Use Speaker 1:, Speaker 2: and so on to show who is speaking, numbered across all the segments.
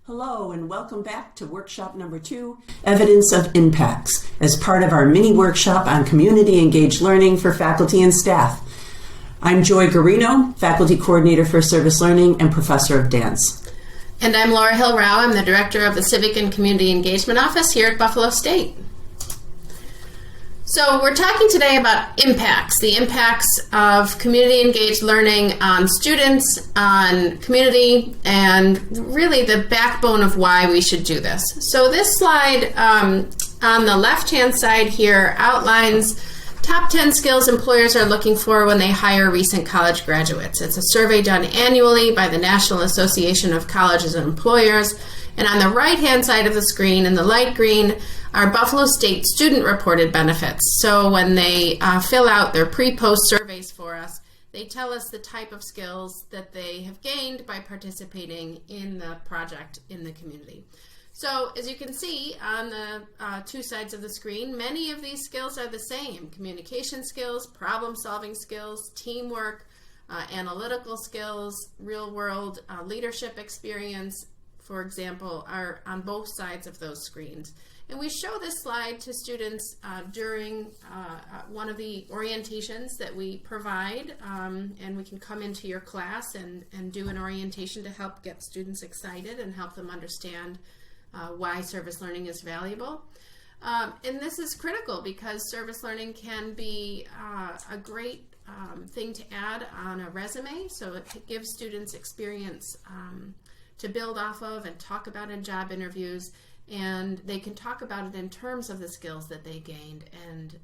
Speaker 1: Hello and welcome back to workshop number 2, Evidence of Impacts, as part of our mini workshop on community engaged learning for faculty and staff. I'm Joy Garino, faculty coordinator for service learning and professor of dance.
Speaker 2: And I'm Laura Hill-Rao. I'm the director of the Civic and Community Engagement Office here at Buffalo State. So we're talking today about impacts, the impacts of community-engaged learning on students, on community, and really the backbone of why we should do this. So this slide on the left-hand side here outlines top 10 skills employers are looking for when they hire recent college graduates. It's a survey done annually by the National Association of Colleges and Employers. And on the right-hand side of the screen in the light green are Buffalo State student-reported benefits. So when they fill out their pre-post surveys for us, they tell us the type of skills that they have gained by participating in the project in the community. So as you can see on the two sides of the screen, many of these skills are the same. Communication skills, problem-solving skills, teamwork, analytical skills, real-world leadership experience, for example, are on both sides of those screens. And we show this slide to students during one of the orientations that we provide, and we can come into your class and do an orientation to help get students excited and help them understand why service learning is valuable. And this is critical because service learning can be a great thing to add on a resume, so it gives students experience to build off of and talk about in job interviews, and they can talk about it in terms of the skills that they gained and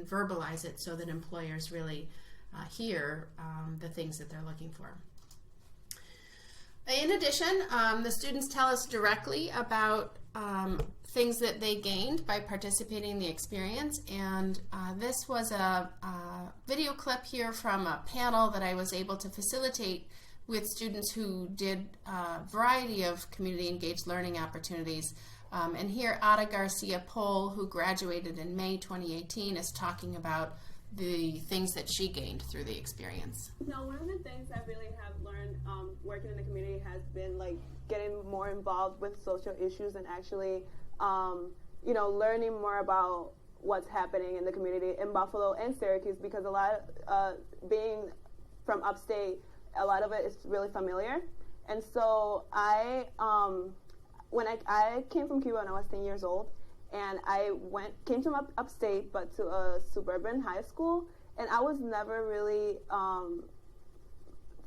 Speaker 2: verbalize it so that employers really hear the things that they're looking for. In addition, the students tell us directly about things that they gained by participating in the experience, and this was a video clip here from a panel that I was able to facilitate with students who did a variety of community engaged learning opportunities. And here Ada Garcia Pol, who graduated in May 2018, is talking about the things that she gained through the experience.
Speaker 3: No, one of the things I really have learned working in the community has been like getting more involved with social issues and actually learning more about what's happening in the community in Buffalo and Syracuse, because a lot being from upstate, a lot of it is really familiar. And so when I came from Cuba when I was 10 years old, and I came to upstate, but to a suburban high school, and I was never really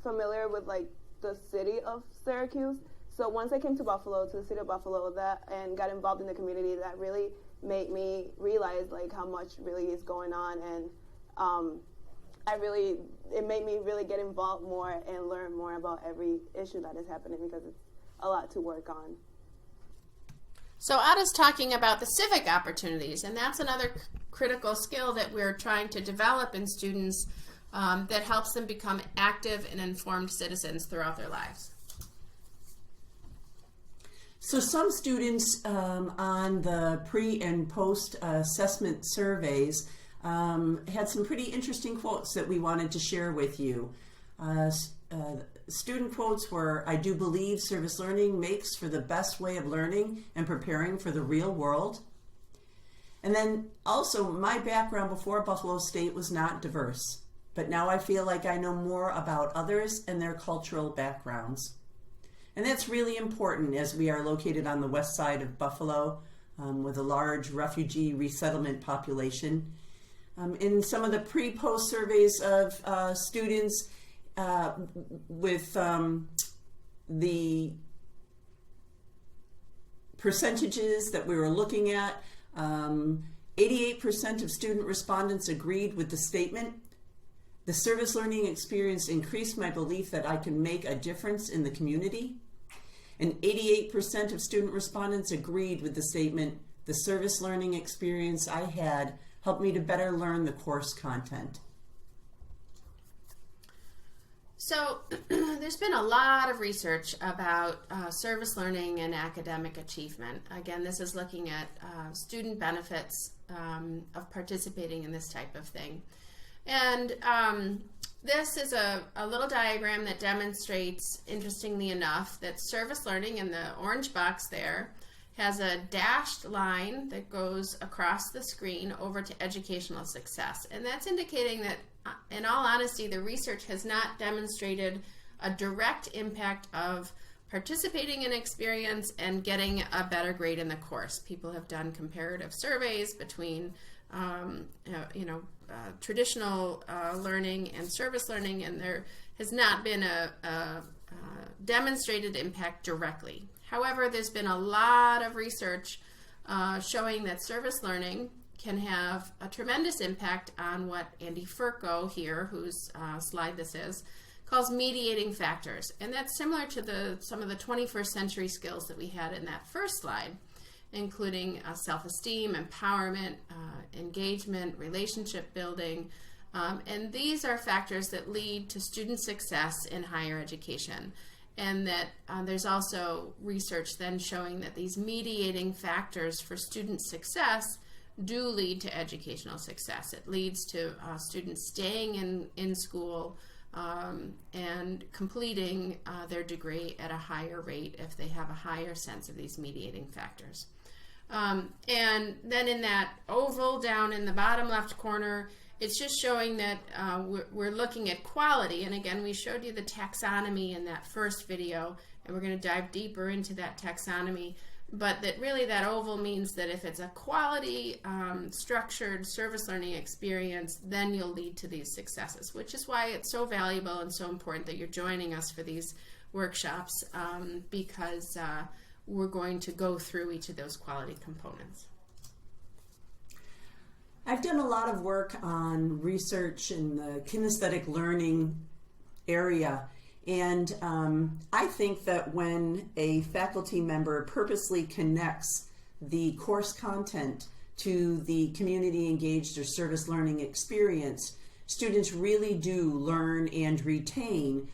Speaker 3: familiar with like the city of Syracuse. So once I came to Buffalo, to the city of Buffalo, and got involved in the community, that really made me realize like how much really is going on, and it made me really get involved more and learn more about every issue that is happening, because it's a lot to work on.
Speaker 2: So Ada's talking about the civic opportunities, and that's another critical skill that we're trying to develop in students that helps them become active and informed citizens throughout their lives.
Speaker 1: So some students on the pre and post assessment surveys had some pretty interesting quotes that we wanted to share with you. Student quotes were, "I do believe service learning makes for the best way of learning and preparing for the real world." And then also, my background before Buffalo State was not diverse, but now I feel like I know more about others and their cultural backgrounds. And that's really important as we are located on the west side of Buffalo with a large refugee resettlement population. In some of the pre-post surveys of students with the percentages that we were looking at, 88% of student respondents agreed with the statement, "The service learning experience increased my belief that I can make a difference in the community." And 88% of student respondents agreed with the statement, "The service learning experience I had helped me to better learn the course content."
Speaker 2: So there's been a lot of research about service learning and academic achievement. Again, this is looking at student benefits of participating in this type of thing. And this is a little diagram that demonstrates, interestingly enough, that service learning in the orange box there has a dashed line that goes across the screen over to educational success. And that's indicating that, in all honesty, the research has not demonstrated a direct impact of participating in experience and getting a better grade in the course. People have done comparative surveys between traditional learning and service learning, and there has not been a demonstrated impact directly. However, there's been a lot of research showing that service learning can have a tremendous impact on what Andy Furco here, whose slide this is, calls mediating factors. And that's similar to some of the 21st century skills that we had in that first slide, including self-esteem, empowerment, engagement, relationship building. And these are factors that lead to student success in higher education. And that there's also research then showing that these mediating factors for student success do lead to educational success. It leads to students staying in school and completing their degree at a higher rate if they have a higher sense of these mediating factors. And then in that oval down in the bottom left corner, it's just showing that we're looking at quality. And again, we showed you the taxonomy in that first video, and we're going to dive deeper into that taxonomy. But that really that oval means that if it's a quality, structured service learning experience, then you'll lead to these successes, which is why it's so valuable and so important that you're joining us for these workshops, because we're going to go through each of those quality components.
Speaker 1: I've done a lot of work on research in the kinesthetic learning area, and I think that when a faculty member purposely connects the course content to the community engaged or service learning experience, students really do learn and retain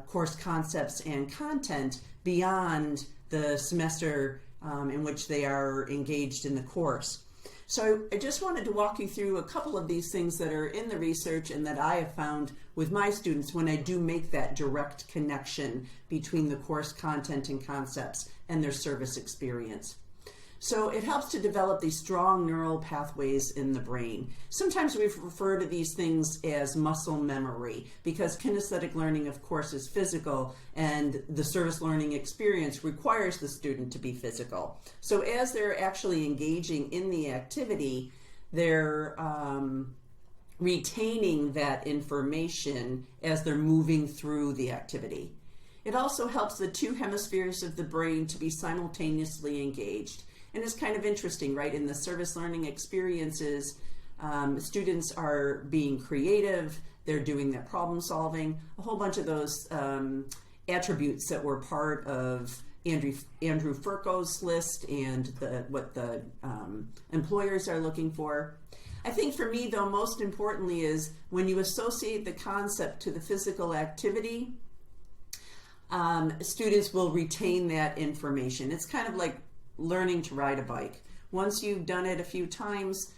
Speaker 1: course concepts and content beyond the semester in which they are engaged in the course. So I just wanted to walk you through a couple of these things that are in the research and that I have found with my students when I do make that direct connection between the course content and concepts and their service experience. So it helps to develop these strong neural pathways in the brain. Sometimes we refer to these things as muscle memory because kinesthetic learning, of course, is physical, and the service learning experience requires the student to be physical. So as they're actually engaging in the activity, they're retaining that information as they're moving through the activity. It also helps the two hemispheres of the brain to be simultaneously engaged. And it's kind of interesting, right? In the service learning experiences, students are being creative, they're doing that problem solving, a whole bunch of those attributes that were part of Andrew Furco's list and what the employers are looking for. I think for me, though, most importantly is when you associate the concept to the physical activity, students will retain that information. It's kind of like learning to ride a bike. Once you've done it a few times,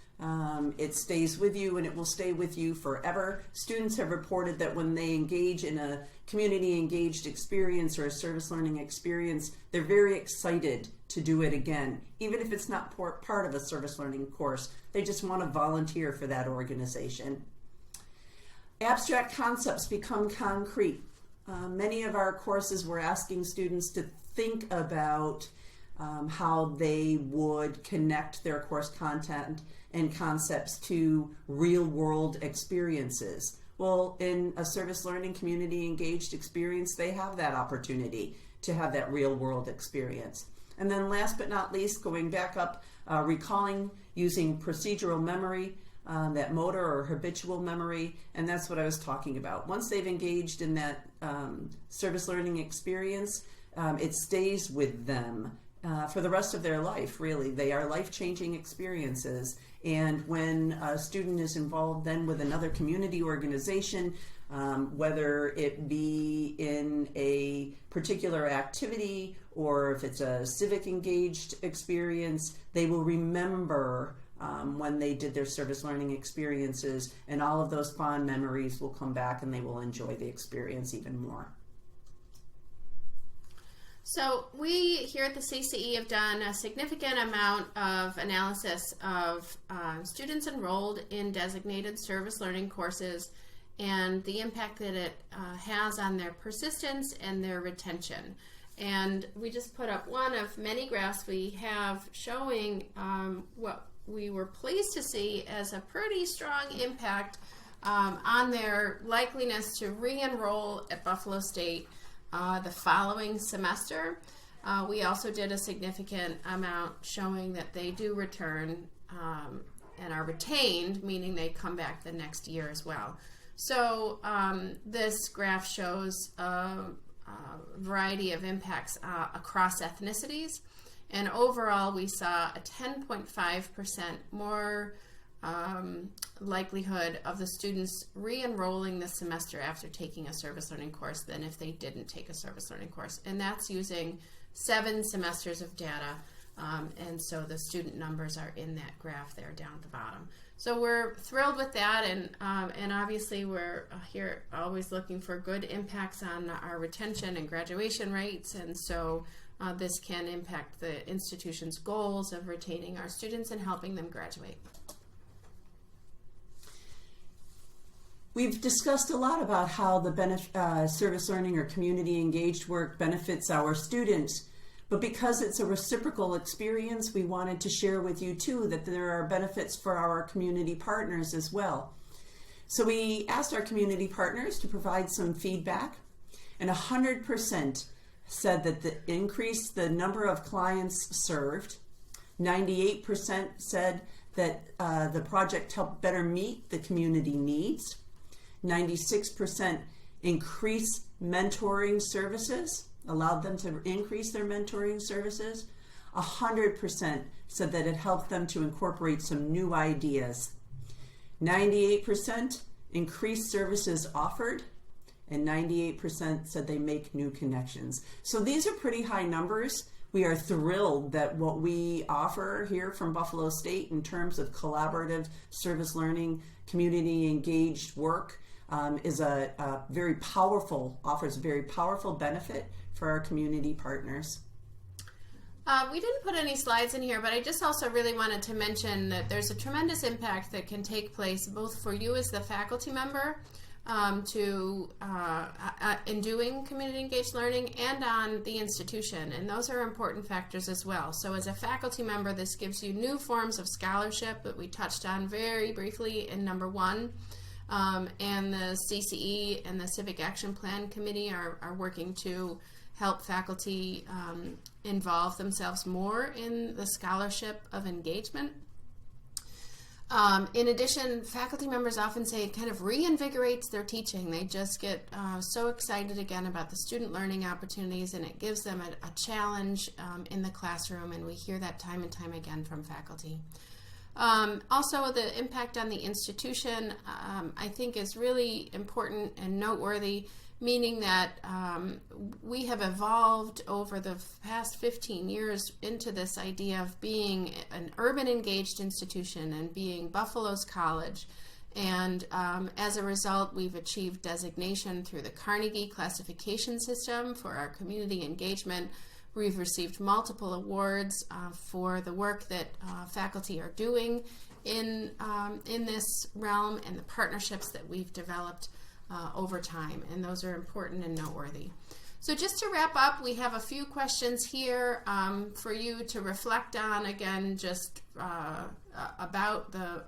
Speaker 1: it stays with you and it will stay with you forever. Students have reported that when they engage in a community engaged experience or a service learning experience, they're very excited to do it again. Even if it's not part of a service learning course, they just want to volunteer for that organization. Abstract concepts become concrete. Many of our courses we're asking students to think about how they would connect their course content and concepts to real-world experiences. Well, in a service learning community engaged experience, they have that opportunity to have that real-world experience. And then last but not least, going back up, recalling using procedural memory, that motor or habitual memory, and that's what I was talking about. Once they've engaged in that service learning experience, it stays with them for the rest of their life, really. They are life-changing experiences. And when a student is involved then with another community organization, whether it be in a particular activity or if it's a civic engaged experience, they will remember when they did their service learning experiences, and all of those fond memories will come back and they will enjoy the experience even more.
Speaker 2: So we here at the CCE have done a significant amount of analysis of students enrolled in designated service learning courses and the impact that it has on their persistence and their retention. And we just put up one of many graphs we have showing what we were pleased to see as a pretty strong impact on their likeliness to re-enroll at Buffalo State the following semester. We also did a significant amount showing that they do return and are retained, meaning they come back the next year as well. So this graph shows a variety of impacts across ethnicities, and overall we saw a 10.5% more likelihood of the students re-enrolling this semester after taking a service learning course than if they didn't take a service learning course. And that's using 7 semesters of data, and so the student numbers are in that graph there down at the bottom. So we're thrilled with that, and obviously we're here always looking for good impacts on our retention and graduation rates, and so this can impact the institution's goals of retaining our students and helping them graduate.
Speaker 1: We've discussed a lot about how the service learning or community engaged work benefits our students, but because it's a reciprocal experience, we wanted to share with you too that there are benefits for our community partners as well. So we asked our community partners to provide some feedback, and 100% said that the increased the number of clients served. 98% said that the project helped better meet the community needs. 96% increased mentoring services, allowed them to increase their mentoring services. 100% said that it helped them to incorporate some new ideas. 98% increased services offered, and 98% said they make new connections. So these are pretty high numbers. We are thrilled that what we offer here from Buffalo State in terms of collaborative service learning, community engaged work is a very powerful, offers a very powerful benefit for our community partners.
Speaker 2: We didn't put any slides in here, but I just also really wanted to mention that there's a tremendous impact that can take place both for you as the faculty member in doing community engaged learning and on the institution, and those are important factors as well. So as a faculty member, this gives you new forms of scholarship that we touched on very briefly in number 1. And the CCE and the Civic Action Plan Committee are working to help faculty involve themselves more in the scholarship of engagement. In addition, faculty members often say it kind of reinvigorates their teaching. They just get so excited again about the student learning opportunities, and it gives them a challenge in the classroom, and we hear that time and time again from faculty. Also, the impact on the institution, I think, is really important and noteworthy, meaning that we have evolved over the past 15 years into this idea of being an urban engaged institution and being Buffalo's college. And as a result, we've achieved designation through the Carnegie classification system for our community engagement. We've received multiple awards for the work that faculty are doing in this realm and the partnerships that we've developed over time, and those are important and noteworthy. So just to wrap up, we have a few questions here for you to reflect on, again, just about the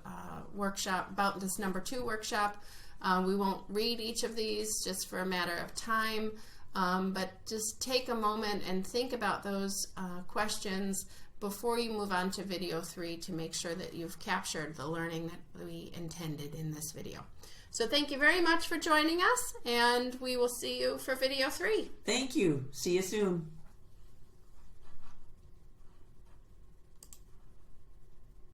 Speaker 2: workshop, about this number 2 workshop. We won't read each of these just for a matter of time. But just take a moment and think about those questions before you move on to video 3 to make sure that you've captured the learning that we intended in this video. So thank you very much for joining us, and we will see you for video 3.
Speaker 1: Thank you. See you soon.